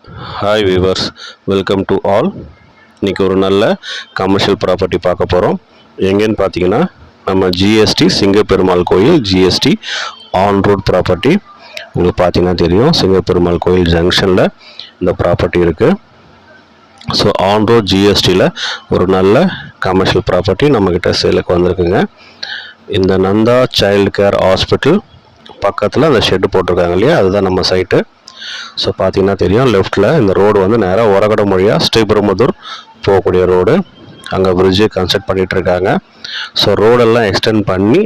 Hi viewers, welcome to all. இன்றைக்கி ஒரு நல்ல கமர்ஷியல் ப்ராப்பர்ட்டி பார்க்க போகிறோம். எங்கேன்னு பார்த்தீங்கன்னா நம்ம ஜிஎஸ்டி சிங்கப்பெருமாள் கோயில் ஜிஎஸ்டி ஆன் ரோட் ப்ராப்பர்ட்டி. உங்களுக்கு பார்த்தீங்கன்னா தெரியும், சிங்கப்பெருமாள் கோயில் ஜங்ஷனில் இந்த ப்ராப்பர்ட்டி இருக்குது. ஸோ ஆன் ரோட் ஜிஎஸ்டியில் ஒரு நல்ல கமர்ஷியல் ப்ராப்பர்ட்டி நம்மக்கிட்ட சேலுக்கு வந்திருக்குங்க. இந்த நந்தா சைல்டு கேர் ஹாஸ்பிட்டல் பக்கத்தில் அந்த ஷெட்டு போட்டிருக்காங்க இல்லையா, அதுதான் நம்ம சைட்டு. ஸோ பார்த்தீங்கன்னா தெரியும், லெஃப்ட்டில் இந்த ரோடு வந்து நேராக ஒரகடம் வழியாக ஸ்ரீபெரும்புதூர் போகக்கூடிய ரோடு. அங்கே பிரிட்ஜு கன்ஸ்ட்ரக்ட் பண்ணிகிட்ருக்காங்க. ஸோ ரோடெல்லாம் எக்ஸ்டெண்ட் பண்ணி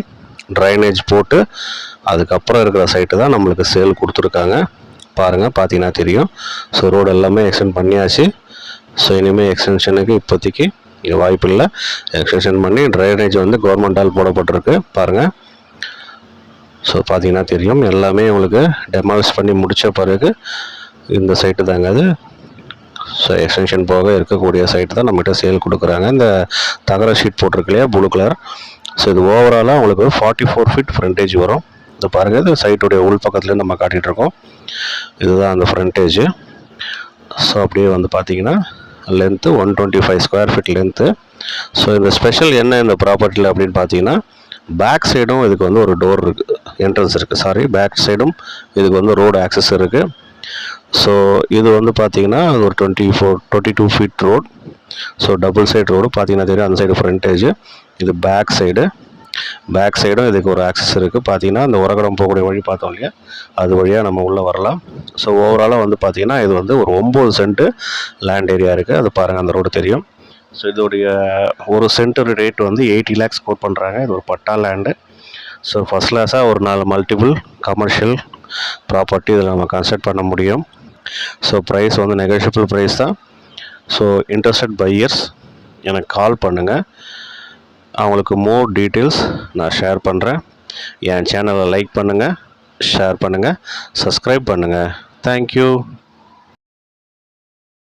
ட்ரைனேஜ் போட்டு அதுக்கப்புறம் இருக்கிற சைட்டு தான் நம்மளுக்கு சேல் கொடுத்துருக்காங்க. பாருங்கள், பார்த்தீங்கன்னா தெரியும். ஸோ ரோடு எல்லாமே எக்ஸ்டெண்ட் பண்ணியாச்சு. ஸோ இனிமேல் எக்ஸ்டென்ஷனுக்கு இப்போதைக்கு வாய்ப்பு இல்லை. எக்ஸ்டென்ஷன் பண்ணி ட்ரைனேஜ் வந்து கவர்மெண்டால் போடப்பட்டிருக்கு. பாருங்கள், ஸோ பார்த்தீங்கன்னா தெரியும், எல்லாமே உங்களுக்கு டெமாலிஷ் பண்ணி முடித்த பிறகு இந்த சைட்டு தாங்க அது. ஸோ எக்ஸ்டென்ஷன் போக இருக்கக்கூடிய சைட்டு தான் நம்மகிட்ட சேல் கொடுக்குறாங்க. இந்த தகர ஷீட் போட்டிருக்கு இல்லையா, ப்ளூ கலர். ஸோ இது ஓவராலாக உங்களுக்கு 44 ஃபீட் ஃப்ரண்டேஜ் வரும். இது பாருங்கள், இது சைட்டுடைய உள் பக்கத்துலேருந்து நம்ம காட்டிகிட்ருக்கோம். இதுதான் அந்த ஃப்ரண்டேஜ். ஸோ அப்படியே வந்து பார்த்தீங்கன்னா length 125 square feet length. So இந்த ஸ்பெஷல் என்ன இந்த ப்ராப்பர்ட்டியில் அப்படின்னு பார்த்தீங்கன்னா, பேக் சைடும் இதுக்கு வந்து ஒரு டோர் இருக்குது, என்ட்ரன்ஸ் இருக்குது. பேக் சைடும் இதுக்கு வந்து ரோடு ஆக்சஸ் இருக்குது. ஸோ இது வந்து பார்த்திங்கன்னா ஒரு 22 feet road. So double side road பார்த்தீங்கன்னா தெரியும். அந்த சைடு ஃப்ரண்டேஜ், இது பேக் சைடும் இதுக்கு ஒரு ஆக்சஸ் இருக்குது. பார்த்தீங்கன்னா இந்த உரகடம் போகக்கூடிய வழி பார்த்தோம் இல்லையா, அது வழியாக நம்ம உள்ளே வரலாம். ஸோ ஓவராலாக வந்து பார்த்திங்கன்னா இது வந்து ஒரு 9 சென்ட்டு லேண்ட் ஏரியா இருக்குது. அது பாருங்கள், அந்த ரோடு தெரியும். ஸோ இதோடைய ஒரு சென்டர் ரேட் வந்து 80 lakhs கோட் பண்ணுறாங்க. இது ஒரு பட்டா லேண்டு. ஸோ ஃபஸ்ட் கிளாஸாக ஒரு 4 மல்டிபிள் கமர்ஷியல் ப்ராப்பர்ட்டி இதில் நம்ம கன்ஸ்ட்ரக்ட் பண்ண முடியும். ஸோ ப்ரைஸ் வந்து நெகோஷியபிள் ப்ரைஸ் தான். ஸோ இன்ட்ரெஸ்டட் பையர்ஸ் எனக்கு கால் பண்ணுங்கள். அவங்களுக்கு மோர் டீட்டெயில்ஸ் நான் ஷேர் பண்ணுறேன். என் சேனலை லைக் பண்ணுங்கள், ஷேர் பண்ணுங்கள், சப்ஸ்கிரைப் பண்ணுங்கள். தேங்க்யூ.